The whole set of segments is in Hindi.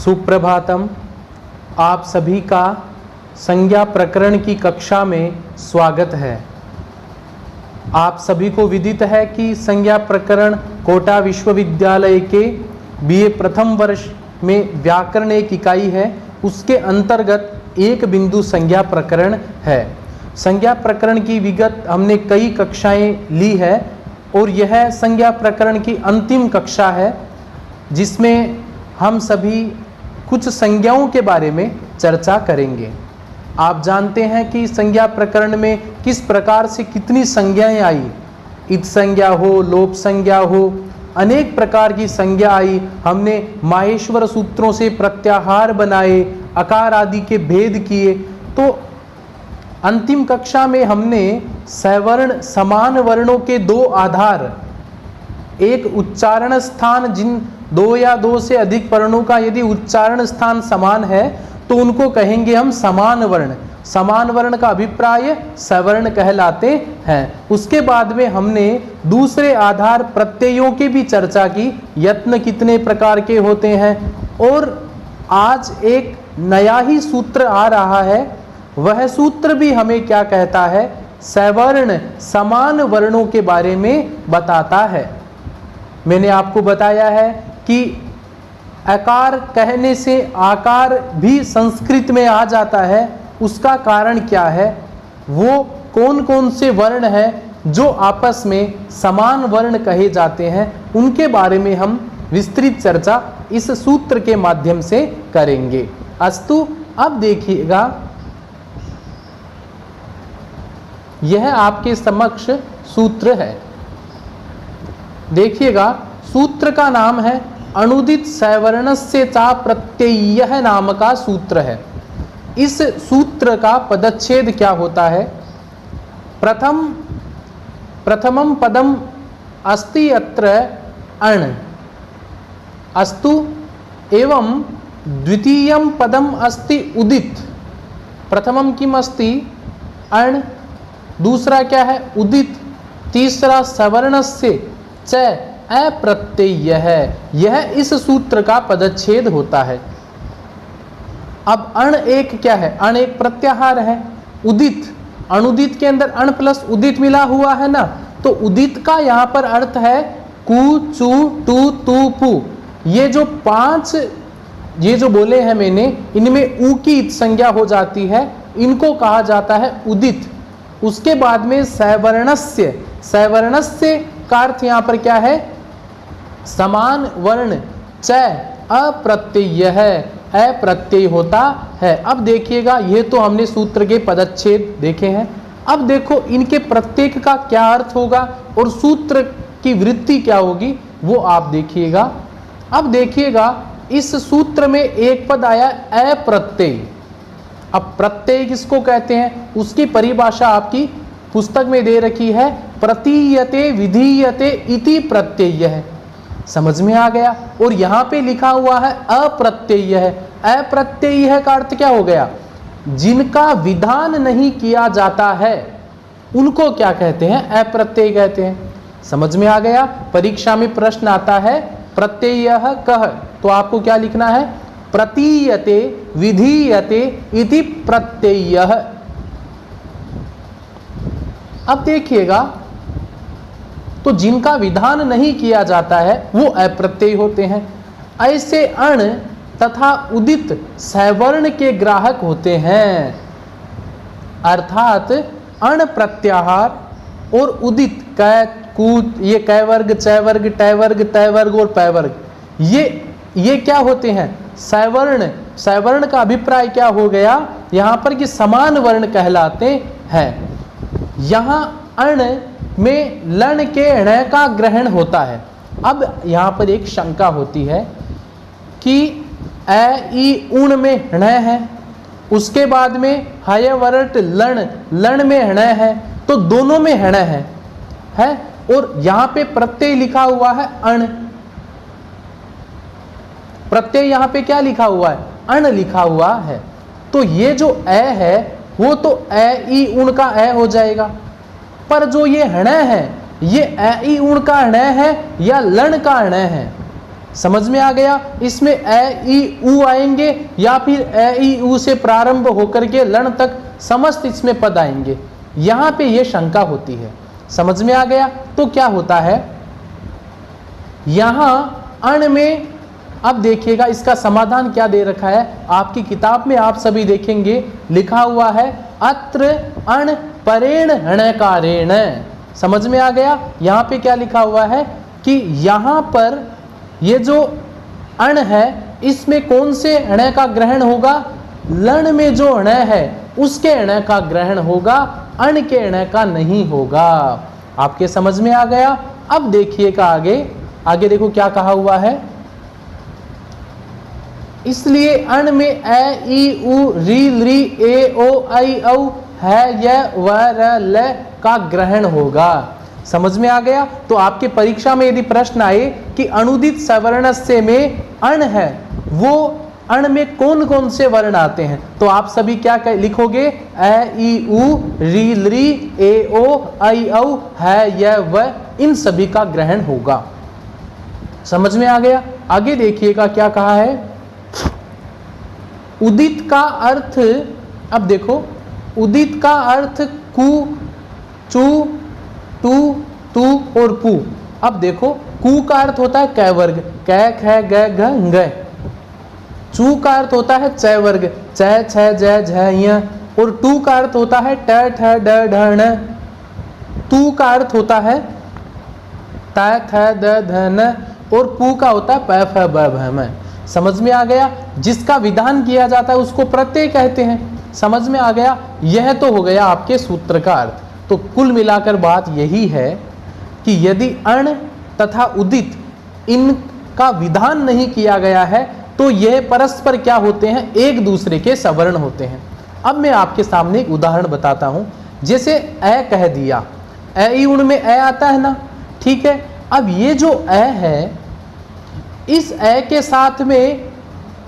सुप्रभातम। आप सभी का संज्ञा प्रकरण की कक्षा में स्वागत है। आप सभी को विदित है कि संज्ञा प्रकरण कोटा विश्वविद्यालय के बीए प्रथम वर्ष में व्याकरण एक इकाई है, उसके अंतर्गत एक बिंदु संज्ञा प्रकरण है। संज्ञा प्रकरण की विगत हमने कई कक्षाएं ली है और यह संज्ञा प्रकरण की अंतिम कक्षा है, जिसमें हम सभी कुछ संज्ञाओं के बारे में चर्चा करेंगे। आप जानते हैं कि संज्ञा प्रकरण में किस प्रकार से कितनी संज्ञाएं आई, इत संज्ञा हो, लोप संज्ञा हो, अनेक प्रकार की संज्ञा आई। हमने माहेश्वर सूत्रों से प्रत्याहार बनाए, आकार आदि के भेद किए। तो अंतिम कक्षा में हमने सवर्ण समान वर्णों के दो आधार, एक उच्चारण स्थान, जिन दो या दो से अधिक वर्णों का यदि उच्चारण स्थान समान है तो उनको कहेंगे हम समान वर्ण। समान वर्ण का अभिप्राय सवर्ण कहलाते हैं। उसके बाद में हमने दूसरे आधार प्रत्ययों की भी चर्चा की, यत्न कितने प्रकार के होते हैं। और आज एक नया ही सूत्र आ रहा है, वह सूत्र भी हमें क्या कहता है, सवर्ण समान वर्णों के बारे में बताता है। मैंने आपको बताया है कि आकार कहने से आकार भी संस्कृत में आ जाता है। उसका कारण क्या है, वो कौन कौन से वर्ण हैं जो आपस में समान वर्ण कहे जाते हैं, उनके बारे में हम विस्तृत चर्चा इस सूत्र के माध्यम से करेंगे। अस्तु, अब देखिएगा, यह आपके समक्ष सूत्र है। देखिएगा, सूत्र का नाम है अनुदित सवर्णस्य चा प्रत्ययः नाम का सूत्र है। इस सूत्र का पदच्छेद क्या होता है, प्रथमम पदम अस्ति अत्र अण् अस्तु एवं द्वितीयं पदम अस्ति उदित। प्रथमम किम अस्ति, अण्, दूसरा क्या है, उदित, तीसरा सवर्णस्य च अप्रत्यय है। यह इस सूत्र का पदच्छेद होता है। अब अण एक क्या है, अण एक प्रत्याहार है। उदित, अनुदित के अंदर अण प्लस उदित मिला हुआ है ना, तो उदित का यहाँ पर अर्थ है कु, चु, टू, तु, पु। ये जो पांच ये जो बोले हैं मैंने, इनमें उ की इत संज्ञा हो जाती है, इनको कहा जाता है उदित। उसके बाद में सवर्णस्य, सवर्णस्य का अर्थ यहाँ पर क्या है, समान वर्ण, च अप्रत्यय है, अप्रत्यय होता है। अब देखिएगा, ये तो हमने सूत्र के पदच्छेद देखे हैं। अब देखो इनके प्रत्येक का क्या अर्थ होगा और सूत्र की वृत्ति क्या होगी, वो आप देखिएगा। अब देखिएगा, इस सूत्र में एक पद आया अप्रत्यय। अब प्रत्यय किसको कहते हैं, उसकी परिभाषा आपकी पुस्तक में दे रखी है, प्रतीयते विधीयते इति प्रत्यय है। समझ में आ गया। और यहाँ पे लिखा हुआ है अप्रत्यय है। अप्रत्यय है का अर्थ क्या हो गया, जिनका विधान नहीं किया जाता है उनको क्या कहते हैं, अप्रत्यय कहते हैं। समझ में आ गया। परीक्षा में प्रश्न आता है प्रत्यय कह, तो आपको क्या लिखना है, प्रतीयते विधीयते इति प्रत्यय। अब देखिएगा, तो जिनका विधान नहीं किया जाता है वो अप्रत्यय होते हैं। ऐसे अण तथा उदित सवर्ण के ग्राहक होते हैं, अर्थात अण प्रत्याहार और उदित कै, कूत, ये कै वर्ग, चै वर्ग, टै वर्ग, तै वर्ग और पै वर्ग, ये क्या होते हैं, सवर्ण। सवर्ण का अभिप्राय क्या हो गया यहाँ पर कि समान वर्ण कहलाते हैं। यहाँ अण में लण के ण का ग्रहण होता है। अब यहाँ पर एक शंका होती है कि अ ई उण में ण है, उसके बाद में हय वरट लण, लण में ण है, तो दोनों में ण है और यहाँ पे प्रत्यय लिखा हुआ है अण। प्रत्यय यहाँ पे क्या लिखा हुआ है, अण लिखा हुआ है। तो ये जो अ है वो तो अ ई उण का अ हो जाएगा, पर जो ये ण है ये अ ई उण का ण है या लण का ण है, समझ में आ गया? इसमें ए ई उ आएंगे या फिर ए ई उ से प्रारंभ होकर के लण तक समस्त इसमें पद आएंगे। यहां पे ये शंका होती है। समझ में आ गया? तो क्या होता है यहां अण में, अब देखिएगा इसका समाधान क्या दे रखा है आपकी किताब में, आप सभी देखेंगे लिखा हुआ है अत्र अण परेण हणकारेण। समझ में आ गया? यहां पे क्या लिखा हुआ है कि यहां पर ये जो अण है इसमें कौन से अण का ग्रहण होगा? लण में जो अण है उसके अण का ग्रहण होगा, अण के अण का नहीं होगा। आपके समझ में आ गया? अब देखिएगा आगे देखो क्या कहा हुआ है। इसलिए अण में ए ई उ री ली ए ओ आई औ है य व र ल का ग्रहण होगा। समझ में आ गया? तो आपके परीक्षा में यदि प्रश्न आए कि अनुदित सवर्णस्य में अण है, वो अण में कौन कौन से वर्ण आते हैं, तो आप सभी क्या लिखोगे? ए ई उ री ली ए ओ आई औ है य व, इन सभी का ग्रहण होगा। समझ में आ गया? आगे देखिएगा क्या कहा है। उदित का अर्थ, अब देखो उदित का अर्थ कु, चू, टू, तू और पू। अब देखो कु का अर्थ होता है कै वर्ग, कै ख ग घ ङ। चू का अर्थ होता है चै वर्ग, चै छ ज झ य। और टू का अर्थ होता है ट ठ ड ढ ण। तू का अर्थ होता है त थ द ध न। और पू का होता है प फ ब भ म। समझ में आ गया? जिसका विधान किया जाता है उसको प्रत्यय कहते हैं। समझ में आ गया? यह तो हो गया आपके सूत्र का अर्थ। तो कुल मिलाकर बात यही है कि यदि अण तथा उदित इनका विधान नहीं किया गया है तो यह परस्पर क्या होते हैं? एक दूसरे के सवर्ण होते हैं। अब मैं आपके सामने एक उदाहरण बताता हूं। जैसे ए कह दिया, ए ई उण में ए आता है ना, ठीक है। अब ये जो ए है, इस ए के साथ में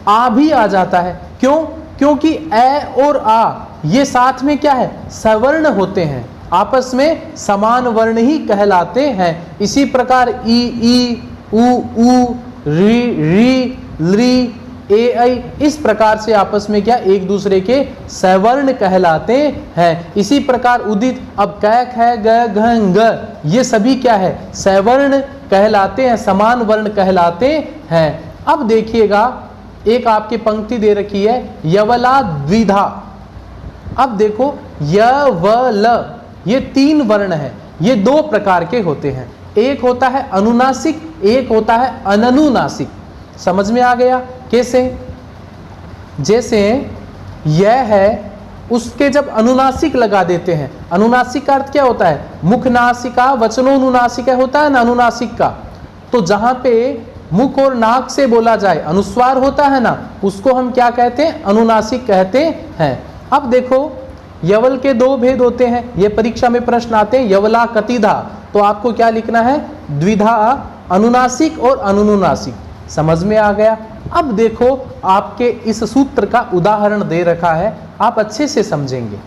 आ भी आ जाता है। क्यों? क्योंकि ए और आ ये साथ में क्या है? सवर्ण होते हैं, आपस में समान वर्ण ही कहलाते हैं। इसी प्रकार ई उ री री ली ए आई इस प्रकार से आपस में क्या एक दूसरे के सवर्ण कहलाते हैं। इसी प्रकार उदित, अब कै ख ग घ ङ ये सभी क्या है? सवर्ण कहलाते हैं, समान वर्ण कहलाते हैं। अब देखिएगा एक आपकी पंक्ति दे रखी है यवला द्विधा। अब देखो य व ल ये तीन वर्ण है, ये दो प्रकार के होते हैं। एक होता है अनुनासिक, एक होता है अननुनासिक। समझ में आ गया? कैसे? जैसे यह है, उसके जब अनुनासिक लगा देते हैं, अनुनासिक का अर्थ क्या होता है? मुख नासिका वचनोनुनासिक होता है ना अनुनासिक का। तो जहां पे मुख और नाक से बोला जाए अनुस्वार होता है ना, उसको हम क्या कहते हैं? अनुनासिक कहते हैं। अब देखो यवल के दो भेद होते हैं, ये परीक्षा में प्रश्न आते हैं यवला कतिधा। तो आपको क्या लिखना है? द्विधा, अनुनासिक और अनुनुनासिक। समझ में आ गया? अब देखो आपके इस सूत्र का उदाहरण दे रखा है, आप अच्छे से समझेंगे।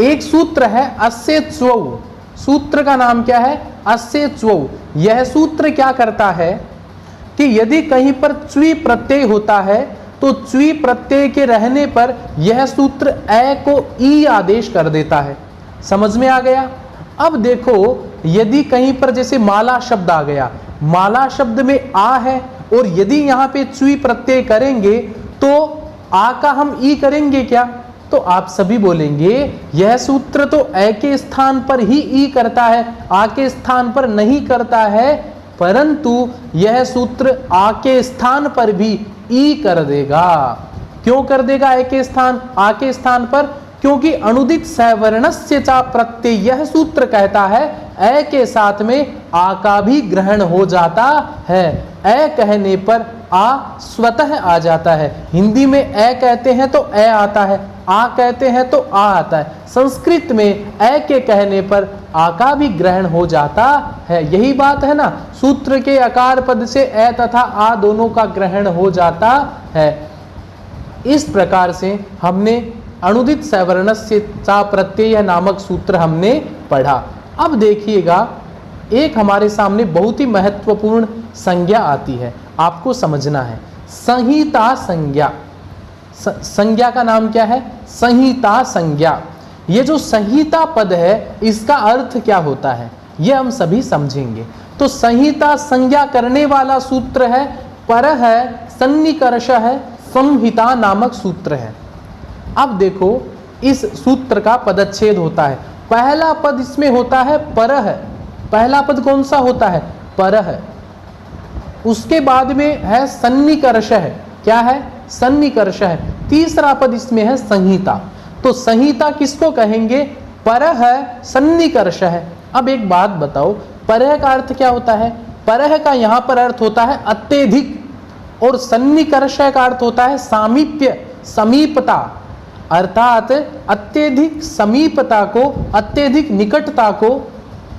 एक सूत्र है अस्य च्वौ, सूत्र का नाम क्या है? अस्य च्वौ। यह सूत्र क्या करता है कि यदि कहीं पर च्वी प्रत्यय होता है तो च्वी प्रत्यय के रहने पर यह सूत्र ए को ई आदेश कर देता है। समझ में आ गया? अब देखो यदि कहीं पर जैसे माला शब्द आ गया, माला शब्द में आ है और यदि यहाँ पे च्वी प्रत्यय करेंगे तो आ का हम ई करेंगे क्या? तो आप सभी बोलेंगे यह सूत्र तो ए के स्थान पर ही ई करता है, आ के स्थान पर नहीं करता है। परंतु यह सूत्र आ के स्थान पर भी ई कर देगा। क्यों कर देगा ए के स्थान, आ के स्थान पर? क्योंकि अनुदित सवर्णस्य चा प्रत्यय यह सूत्र कहता है ए के साथ में आ का भी ग्रहण हो जाता है। ए कहने पर आ स्वतः आ जाता है। हिंदी में ए कहते हैं तो ए आता है, आ कहते हैं तो आ आता है। संस्कृत में ए के कहने पर आ का भी ग्रहण हो जाता है। यही बात है ना, सूत्र के आकार पद से ए तथा आ दोनों का ग्रहण हो जाता है। इस प्रकार से हमने अनुदित सवर्णस्य चा प्रत्यय नामक सूत्र हमने पढ़ा। अब देखिएगा एक हमारे सामने बहुत ही महत्वपूर्ण संज्ञा आती है, आपको समझना है। संहिता संज्ञा, संज्ञा का नाम क्या है? संहिता संज्ञा। ये जो संहिता पद है इसका अर्थ क्या होता है ये हम सभी समझेंगे। तो संहिता संज्ञा करने वाला सूत्र है परः सन्निकर्ष है संहिता नामक सूत्र है। अब देखो इस सूत्र का पदच्छेद होता है। पहला पद इसमें होता है परः। पहला पद कौन सा होता है? परः। उसके बाद में है सन्निकर्ष है। क्या है? सन्निकर्ष है। तीसरा पद इसमें है संहिता। तो संहिता किसको कहेंगे? परः सन्निकर्ष है। अब एक बात बताओ, परः का अर्थ क्या होता है? परः का यहां पर अर्थ होता है अत्यधिक, और सन्निकर्ष का अर्थ होता है सामीप्य, समीपता। अर्थात अत्यधिक समीपता को, अत्यधिक निकटता को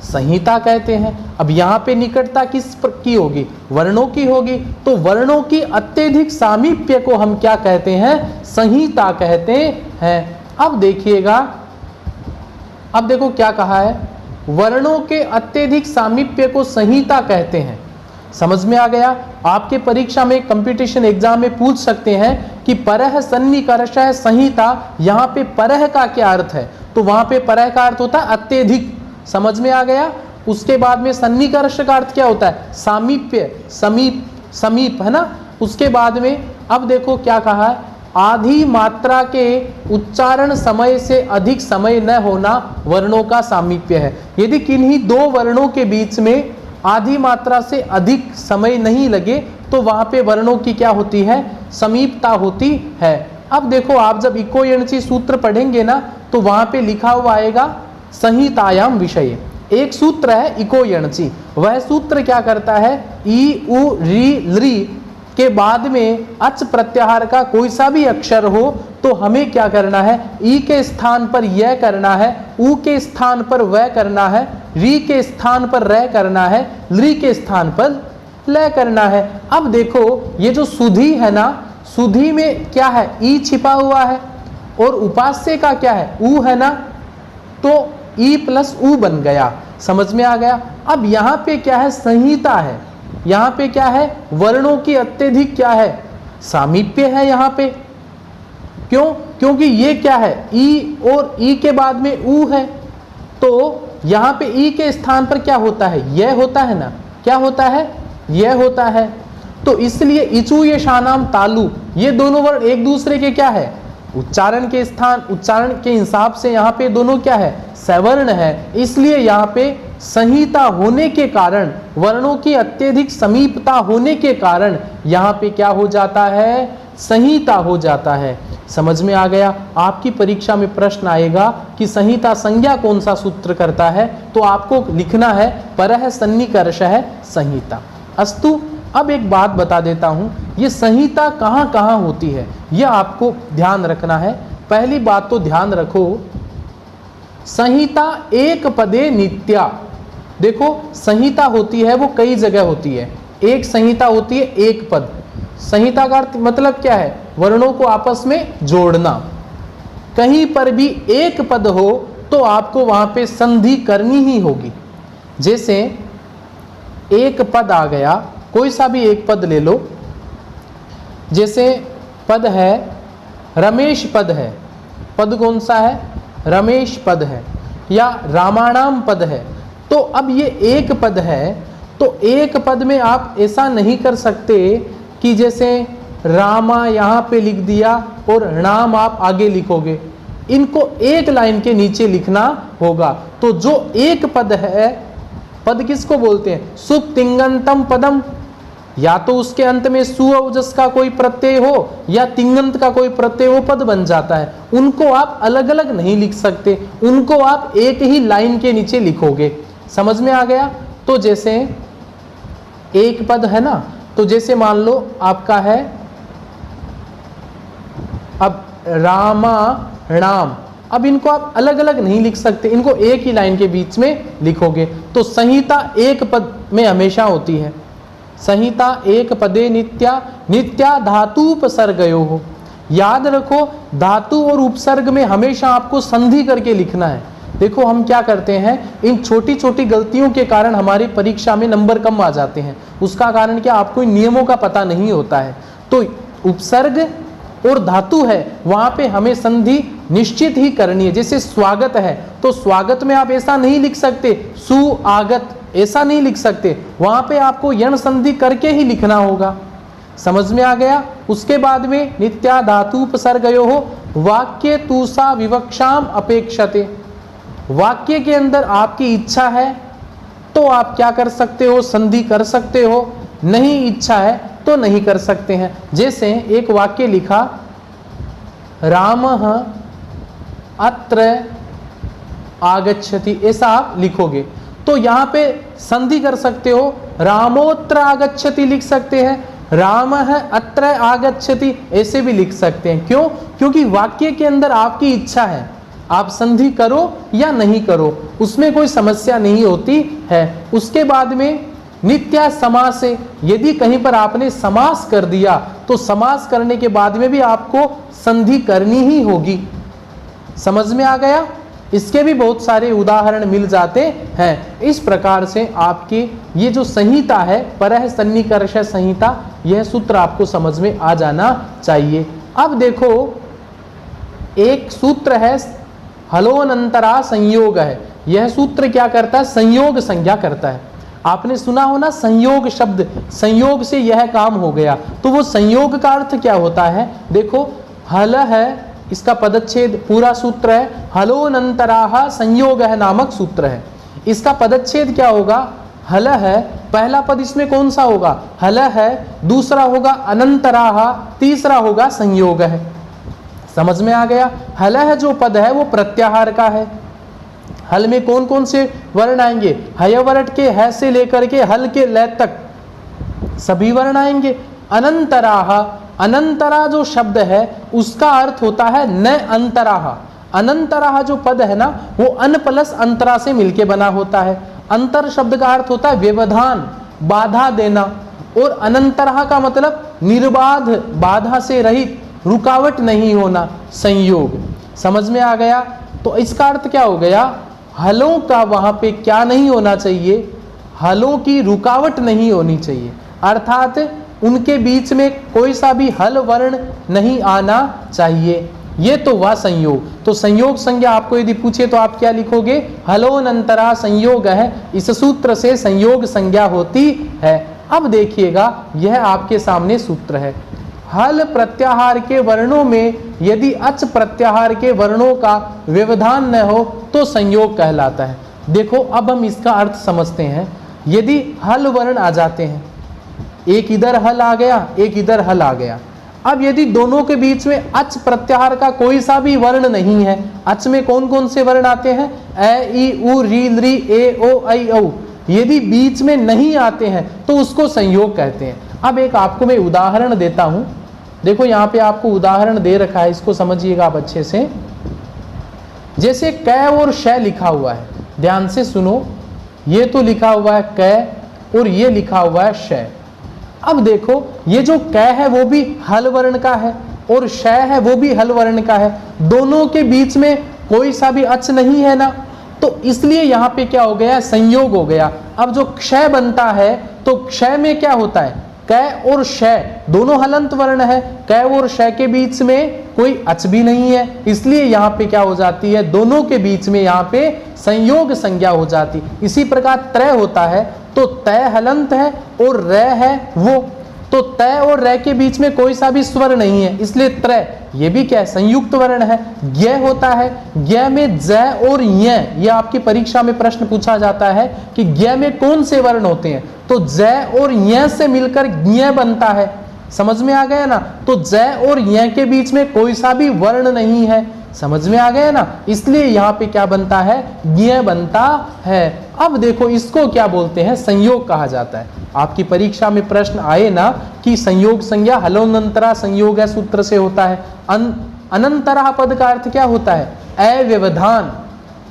संहिता कहते हैं। अब यहाँ पे निकटता किस की होगी? वर्णों की होगी। तो वर्णों की अत्यधिक सामीप्य को हम क्या कहते हैं? संहिता कहते हैं। अब देखिएगा, अब देखो क्या कहा है, वर्णों के अत्यधिक सामीप्य को संहिता कहते हैं। समझ में आ गया? आपके परीक्षा में कंपटीशन एग्जाम में पूछ सकते हैं कि परः सन्निकर्ष संहिता, यहाँ पे परः का क्या अर्थ है? तो वहां पे परः का अर्थ होता है अत्यधिक। समझ में आ गया? उसके बाद में सन्निकर्ष का अर्थ क्या होता है? सामीप्य, समीप, समीप, है ना। उसके बाद में अब देखो क्या कहा है, आधी मात्रा के उच्चारण समय से अधिक समय न होना वर्णों का सामीप्य है। यदि किन्हीं दो वर्णों के बीच में आधी मात्रा से अधिक समय नहीं लगे तो वहां पे वर्णों की क्या होती है? समीपता होती है। अब देखो आप जब इको यणचि सूत्र पढ़ेंगे ना तो वहां पे लिखा हुआ आएगा संहितायाम विषय। एक सूत्र है इको यणचि, वह सूत्र क्या करता है? ई उ री लृ के बाद में अच प्रत्याहार का कोई सा भी अक्षर हो तो हमें क्या करना है? ई के स्थान पर यह करना है, उ के स्थान पर वह करना है, री के स्थान पर रह करना है, लृ के स्थान पर ल करना है। अब देखो ये जो सुधी है ना, सुधी में क्या है? ई छिपा हुआ है, और उपास्य का क्या है? उ है ना, तो ई प्लस उ बन गया। समझ में आ गया? अब यहाँ पे क्या है? संहिता है। यहाँ पे क्या है? वर्णों की अत्यधिक क्या है? सामीप्य है यहाँ पे। क्यों? क्योंकि ये क्या है? ई, और ई के बाद में उ है, तो यहाँ पे ई के स्थान पर क्या होता है? यह होता है ना। क्या होता है? यह होता है। तो इसलिए इचु ये शानाम तालु, ये दोनों वर्ण एक दूसरे के क्या है? उच्चारण के स्थान, उच्चारण के हिसाब से यहाँ पे दोनों क्या है? सवर्ण है। इसलिए यहाँ पे संहिता होने के कारण, वर्णों की अत्यधिक समीपता होने के कारण यहाँ पे क्या हो जाता है? संहिता हो जाता है। समझ में आ गया? आपकी परीक्षा में प्रश्न आएगा कि संहिता संज्ञा कौन सा सूत्र करता है, तो आपको लिखना है परः सन्निकर्ष संहिता। अस्तु, अब एक बात बता देता हूं, ये संहिता कहाँ कहाँ होती है यह आपको ध्यान रखना है। पहली बात तो ध्यान रखो, संहिता एक पदे नित्या। देखो संहिता होती है वो कई जगह होती है। एक संहिता होती है एक पद। संहिता का अर्थ मतलब क्या है? वर्णों को आपस में जोड़ना। कहीं पर भी एक पद हो तो आपको वहां पे संधि करनी ही होगी। जैसे एक पद आ गया, कोई सा भी एक पद ले लो। जैसे पद है रमेश पद है। पद कौन सा है? रमेश पद है, या रामाणाम पद है। तो अब ये एक पद है, तो एक पद में आप ऐसा नहीं कर सकते कि जैसे रामा यहाँ पे लिख दिया और नाम आप आगे लिखोगे। इनको एक लाइन के नीचे लिखना होगा। तो जो एक पद है, पद किसको बोलते हैं? सुप तिंगंतम पदम। या तो उसके अंत में सुअवजस का कोई प्रत्यय हो या तिंगंत का कोई प्रत्यय हो, पद बन जाता है। उनको आप अलग अलग नहीं लिख सकते, उनको आप एक ही लाइन के नीचे लिखोगे। समझ में आ गया? तो जैसे एक पद है ना, तो जैसे मान लो आपका है अब रामाणाम। अब इनको आप अलग अलग नहीं लिख सकते, इनको एक ही लाइन के बीच में लिखोगे। तो संहिता एक पद में हमेशा होती है। संहिता एक पदे नित्या, नित्या धातु उपसर्गयो हो। याद रखो धातु और उपसर्ग में हमेशा आपको संधि करके लिखना है। देखो हम क्या करते हैं, इन छोटी छोटी गलतियों के कारण हमारी परीक्षा में नंबर कम आ जाते हैं। उसका कारण क्या, आपको इन नियमों का पता नहीं होता है। तो उपसर्ग और धातु है, वहां पे हमें संधि निश्चित ही करनी है। जैसे स्वागत है, तो स्वागत में आप ऐसा नहीं लिख सकते सुआगत, ऐसा नहीं लिख सकते, वहां पे आपको यण संधि करके ही लिखना होगा। समझ में आ गया। उसके बाद में नित्या धातु उपसर्गयोः वाक्य तूसा विवक्षाम अपेक्षते, वाक्य के अंदर आपकी इच्छा है तो आप क्या कर सकते हो, संधि कर सकते हो, नहीं इच्छा है तो नहीं कर सकते हैं। जैसे एक वाक्य लिखा, रामः अत्र आगच्छति, ऐसा आप लिखोगे तो यहां पे संधि कर सकते हो, रामोत्र आगच्छति लिख सकते हैं, रामः अत्र आगच्छति ऐसे भी लिख सकते हैं। क्यों? क्योंकि वाक्य के अंदर आपकी इच्छा है, आप संधि करो या नहीं करो, उसमें कोई समस्या नहीं होती है। उसके बाद में नित्या समास है, यदि कहीं पर आपने समास कर दिया तो समास करने के बाद में भी आपको संधि करनी ही होगी। समझ में आ गया। इसके भी बहुत सारे उदाहरण मिल जाते हैं। इस प्रकार से आपकी ये जो संहिता है, परः सन्निकर्ष संहिता, यह सूत्र आपको समझ में आ जाना चाहिए। अब देखो एक सूत्र है हलोनंतरा संयोग है, यह सूत्र क्या करता है, संयोग संज्ञा करता है। आपने सुना हो ना संयोग शब्द, संयोग से यह काम हो गया, तो वो संयोग का अर्थ क्या होता है, देखो हल है, इसका पदच्छेद पूरा सूत्र है, हलोनंतराः संयोग है नामक सूत्र है। इसका पदच्छेद क्या होगा, हल है, पहला पद इसमें कौन सा होगा, हल है, दूसरा होगा अनंतराः, तीसरा होगा संयोग है। समझ में आ गया। हल है जो पद है वो प्रत्याहार का है। हल में कौन कौन से वर्ण आएंगे, हयवरट के ह से लेकर के हल के ल तक सभी वर्ण आएंगे। अनंतराः, अनंतरा जो शब्द है उसका अर्थ होता है न अंतराः। अनंतराः जो पद है ना वो अन प्लस अंतरा से मिलके बना होता है। अंतर शब्द का अर्थ होता है व्यवधान, बाधा देना, और अनंतराः का मतलब निर्बाध, बाधा से रहित, रुकावट नहीं होना, संयोग। समझ में आ गया। तो इसका अर्थ क्या हो गया, हलों का वहां पे क्या नहीं होना चाहिए, हलों की रुकावट नहीं होनी चाहिए, अर्थात उनके बीच में कोई सा भी हल वर्ण नहीं आना चाहिए। ये तो हुआ संयोग। तो संयोग संज्ञा आपको यदि पूछे तो आप क्या लिखोगे, हलोनंतरा संयोग है, इस सूत्र से संयोग संज्ञा होती है। अब देखिएगा यह आपके सामने सूत्र है। हल प्रत्याहार के वर्णों में यदि अच प्रत्याहार के वर्णों का व्यवधान न हो तो संयोग कहलाता है। देखो अब हम इसका अर्थ समझते हैं। यदि हल वर्ण आ जाते हैं, एक इधर हल आ गया, एक इधर हल आ गया, अब यदि दोनों के बीच में अच प्रत्याहार का कोई सा भी वर्ण नहीं है, अच में कौन कौन से वर्ण आते हैं, ए ई उ री ली ए ओ ऐ औ, यदि बीच में नहीं आते हैं तो उसको संयोग कहते हैं। अब एक आपको मैं उदाहरण देता हूं, देखो यहाँ पे आपको उदाहरण दे रखा है, इसको समझिएगा आप अच्छे से। जैसे क और श लिखा हुआ है, ध्यान से सुनो, ये तो लिखा हुआ है क और ये लिखा हुआ है श। अब देखो ये जो क है वो भी हल वर्ण का है और श है वो भी हल वर्ण का है, दोनों के बीच में कोई सा भी अच नहीं है ना, तो इसलिए यहाँ पे क्या हो गया, संयोग हो गया। अब जो क्षय बनता है तो क्षय में क्या होता है, क और श दोनों हलंत वर्ण है, क और श के बीच में कोई अच भी नहीं है, इसलिए यहाँ पे क्या हो जाती है, दोनों के बीच में यहाँ पे संयोग संज्ञा हो जाती। इसी प्रकार त्रय होता है तो तय हलंत है और र है वो, तो तय और र के बीच में कोई सा भी स्वर नहीं है, इसलिए त्रय ये भी क्या है, संयुक्त वर्ण है। ज्ञ होता है, ज्ञ में ज और य, ये आपकी परीक्षा में प्रश्न पूछा जाता है कि ज्ञ में कौन से वर्ण होते हैं, तो ज और य से मिलकर ज्ञ बनता है। समझ में आ गया ना। तो ज और य के बीच में कोई सा भी वर्ण नहीं है, समझ में आ गया ना, इसलिए यहाँ पे क्या बनता है, ज्ञ बनता है। अब देखो इसको क्या बोलते हैं, संयोग कहा जाता है। आपकी परीक्षा में प्रश्न आए ना कि संयोग संज्ञा हलोनंतरा संयोग है सूत्र से होता है। अनंतरा पद का अर्थ क्या होता है, अव्यवधान,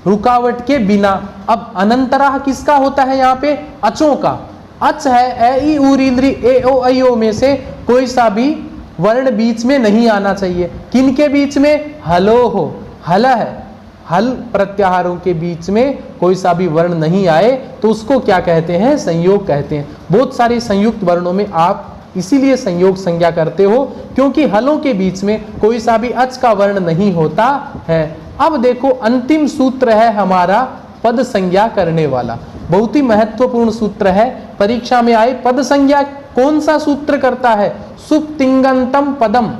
रुकावट के बिना। अब अनंतरा किसका होता है, यहाँ पे अचों का। अच है ए ई उ री ली ए ओ ऐ ओ में से कोई सा भी वर्ण बीच में नहीं आना चाहिए। किनके बीच में, हलो हो, हल है, हल प्रत्याहारों के बीच में कोई सा भी वर्ण नहीं आए तो उसको क्या कहते हैं, संयोग कहते हैं। बहुत सारे संयुक्त वर्णों में आप इसीलिए संयोग संज्ञा करते हो क्योंकि हलों के बीच में कोई सा भी अच का वर्ण नहीं होता है। अब देखो अंतिम सूत्र है हमारा पद संज्ञा करने वाला, बहुत ही महत्वपूर्ण सूत्र है। परीक्षा में आए पद संज्ञा कौन सा सूत्र करता है, सुप्तिंगंतम पदम।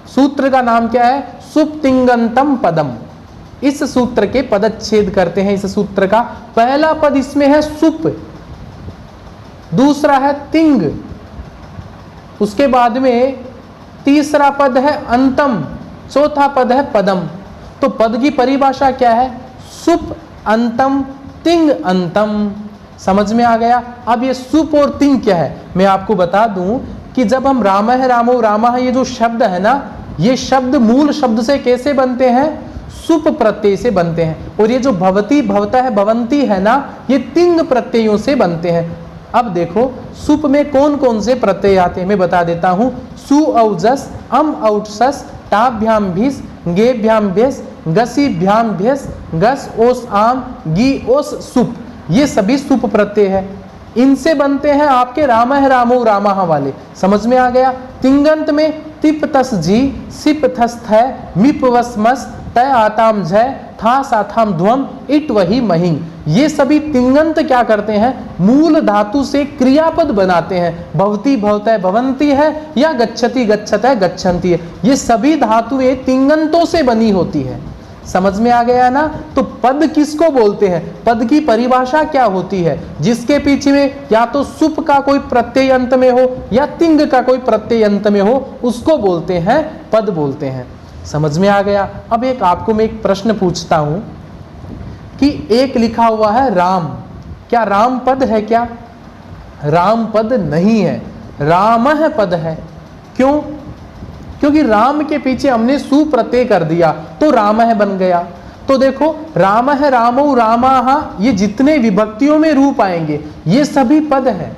सूत्र का नाम क्या है, सुप्तिंगंतम पदम। इस सूत्र के पदच्छेद करते हैं। इस सूत्र का पहला पद इसमें है सुप, दूसरा है तिंग, उसके बाद में तीसरा पद है अंतम, चौथा पद है पदम। तो पद की परिभाषा क्या है, सुप अंतम तिंग अंतम। समझ में आ गया। अब ये सुप और तिंग क्या है मैं आपको बता दूं कि जब हम रामः रामो रामः ये जो शब्द है ना, ये शब्द मूल शब्द से कैसे बनते हैं, सुप प्रत्यय से बनते हैं। और ये जो भवती भवता है भवंती है ना, ये तिंग प्रत्ययों से बनते हैं। अब देखो सुप में कौन कौन से प्रत्यय आते हैं मैं बता देता हूं। सु औजस, अम औटसस, टाभ्याम भिस, गेभ्याम भेस, गसीभ्याम भेस, गस ओस आम, गी ओस सुप, ये सभी सुप प्रत्यय है। इनसे बनते हैं आपके रामः रामो रामः वाले। समझ में आ गया। तिंगंत में तिप तस जी, सिप थस थ, मिप वस मस, तय आताम झय, था साथाम ध्वम, इट वही महिंग। ये सभी तिंगंत क्या करते हैं, मूल धातु से क्रियापद बनाते हैं। भवती भवतः भवंती है या गच्छति गच्छतः गच्छन्ति है, ये सभी धातुएं तिंगंतों से बनी होती है। समझ में आ गया ना। तो पद किसको बोलते हैं, पद की परिभाषा क्या होती है, जिसके पीछे में या तो सुप का कोई प्रत्यय अंत में हो या तिंग का कोई प्रत्यय अंत में हो, उसको बोलते हैं पद बोलते हैं। समझ में आ गया। अब एक आपको मैं एक प्रश्न पूछता हूं कि एक लिखा हुआ है राम, क्या राम पद है क्या, राम पद नहीं है, रामः पद है। क्यों, क्योंकि राम के पीछे हमने सु प्रत्यय कर दिया तो रामः बन गया। तो देखो रामः रामो रामाः ये जितने विभक्तियों में रूप आएंगे ये सभी पद है,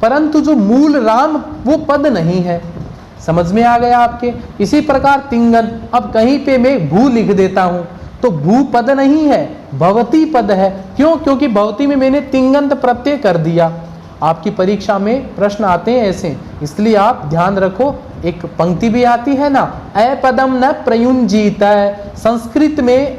परंतु जो मूल राम वो पद नहीं है। समझ में आ गया आपके। इसी प्रकार तिंगन, अब कहीं पे मैं भू लिख देता हूं तो भू पद नहीं है, भवती पद है। क्यों, क्योंकि भवती में मैंने तिंगंत प्रत्यय कर दिया। आपकी परीक्षा में प्रश्न आते हैं ऐसे, इसलिए आप ध्यान रखो। एक पंक्ति भी आती है ना, अपदम न प्रयुंजीत, संस्कृत में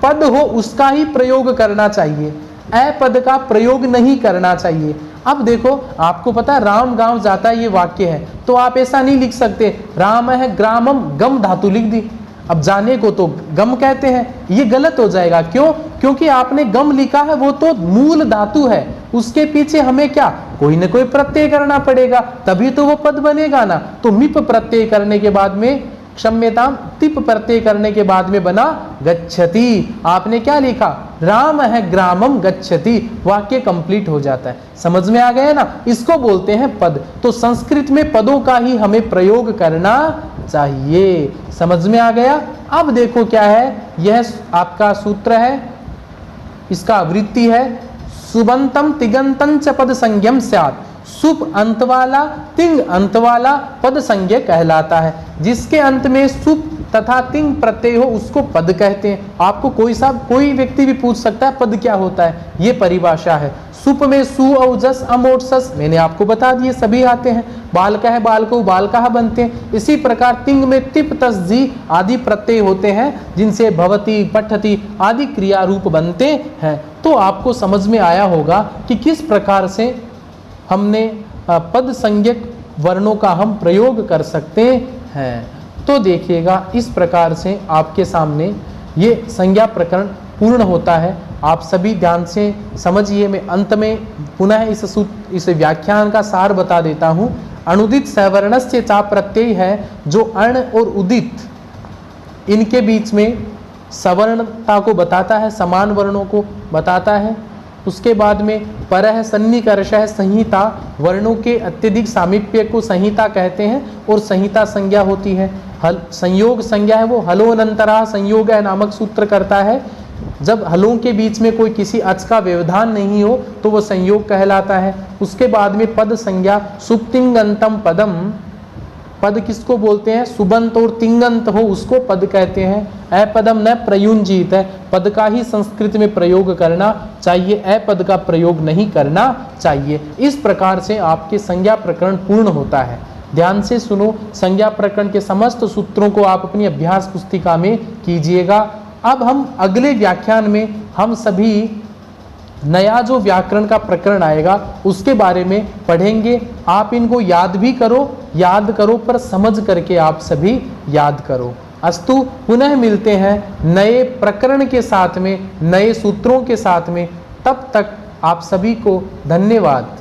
पद हो उसका ही प्रयोग करना चाहिए, अपद का प्रयोग नहीं करना चाहिए। अब देखो आपको पता है राम गांव जाता है ये वाक्य है, तो आप ऐसा नहीं लिख सकते राम है ग्रामम गम धातु लिख दी, अब जाने को तो गम कहते हैं, ये गलत हो जाएगा। क्यों, क्योंकि आपने गम लिखा है वो तो मूल धातु है, उसके पीछे हमें क्या कोई ना कोई प्रत्यय करना पड़ेगा तभी तो वो पद बनेगा ना। तो मिप प्रत्यय करने के बाद में, क्षम्यताम, तिप प्रत्यय करने के बाद में बना गच्छति। आपने क्या लिखा, राम है ग्रामम गच्छति, वाक्य कंप्लीट हो जाता है। समझ में आ गया ना। इसको बोलते हैं पद। तो संस्कृत में पदों का ही हमें प्रयोग करना चाहिए। समझ में आ गया। अब देखो क्या है, यह आपका सूत्र है, इसका आवृत्ति है सुबंतम तिगंतं च पद संज्ञम स्यात्। सुप अंत वाला तिंग अंत वाला पद संज्ञा कहलाता है। जिसके अंत में सुप तथा तिंग प्रत्यय हो उसको पद कहते हैं। आपको कोई व्यक्ति भी पूछ सकता है पद क्या होता है, ये परिभाषा है। सुप में सु औजस अमोट सस मैंने आपको बता दिए सभी आते हैं। बालका है बालको बालका बनते हैं। इसी प्रकार तिंग में तिप तस जी आदि प्रत्यय होते हैं जिनसे भवती पठती आदि क्रिया रूप बनते हैं। तो आपको समझ में आया होगा कि किस प्रकार से हमने पद संज्ञक वर्णों का हम प्रयोग कर सकते हैं। तो देखिएगा इस प्रकार से आपके सामने ये संज्ञा प्रकरण पूर्ण होता है। आप सभी ध्यान से समझिए। मैं अंत में पुनः इस व्याख्यान का सार बता देता हूँ। अनुदित सवर्णस्य चा प्रत्यय है जो अण और उदित इनके बीच में सवर्णता को बताता है, समान वर्णों को बताता है। उसके बाद में परः सन्निकर्षः संहिता, वर्णों के अत्यधिक सामीप्य को संहिता कहते हैं और संहिता संज्ञा होती है। संयोग संज्ञा है वो हलोनंतरा संयोग नामक सूत्र करता है। जब हलों के बीच में कोई किसी अच का व्यवधान नहीं हो तो वो संयोग कहलाता है। उसके बाद में पद संज्ञा सुप्तिंगंतम पदम, पद किसको बोलते हैं? सुबंत और तिंगंत हो उसको पद कहते हैं। अपदम न प्रयुंजीत है, पद का ही संस्कृत में प्रयोग करना चाहिए, अपद का प्रयोग नहीं करना चाहिए। इस प्रकार से आपके संज्ञा प्रकरण पूर्ण होता है। ध्यान से सुनो, संज्ञा प्रकरण के समस्त सूत्रों को आप अपनी अभ्यास पुस्तिका में कीजिएगा। अब हम अगले व्याख्यान में हम सभी नया जो व्याकरण का प्रकरण आएगा उसके बारे में पढ़ेंगे। आप इनको याद भी याद करो पर समझ करके आप सभी याद करो। अस्तु, पुनः मिलते हैं नए प्रकरण के साथ में, नए सूत्रों के साथ में। तब तक आप सभी को धन्यवाद।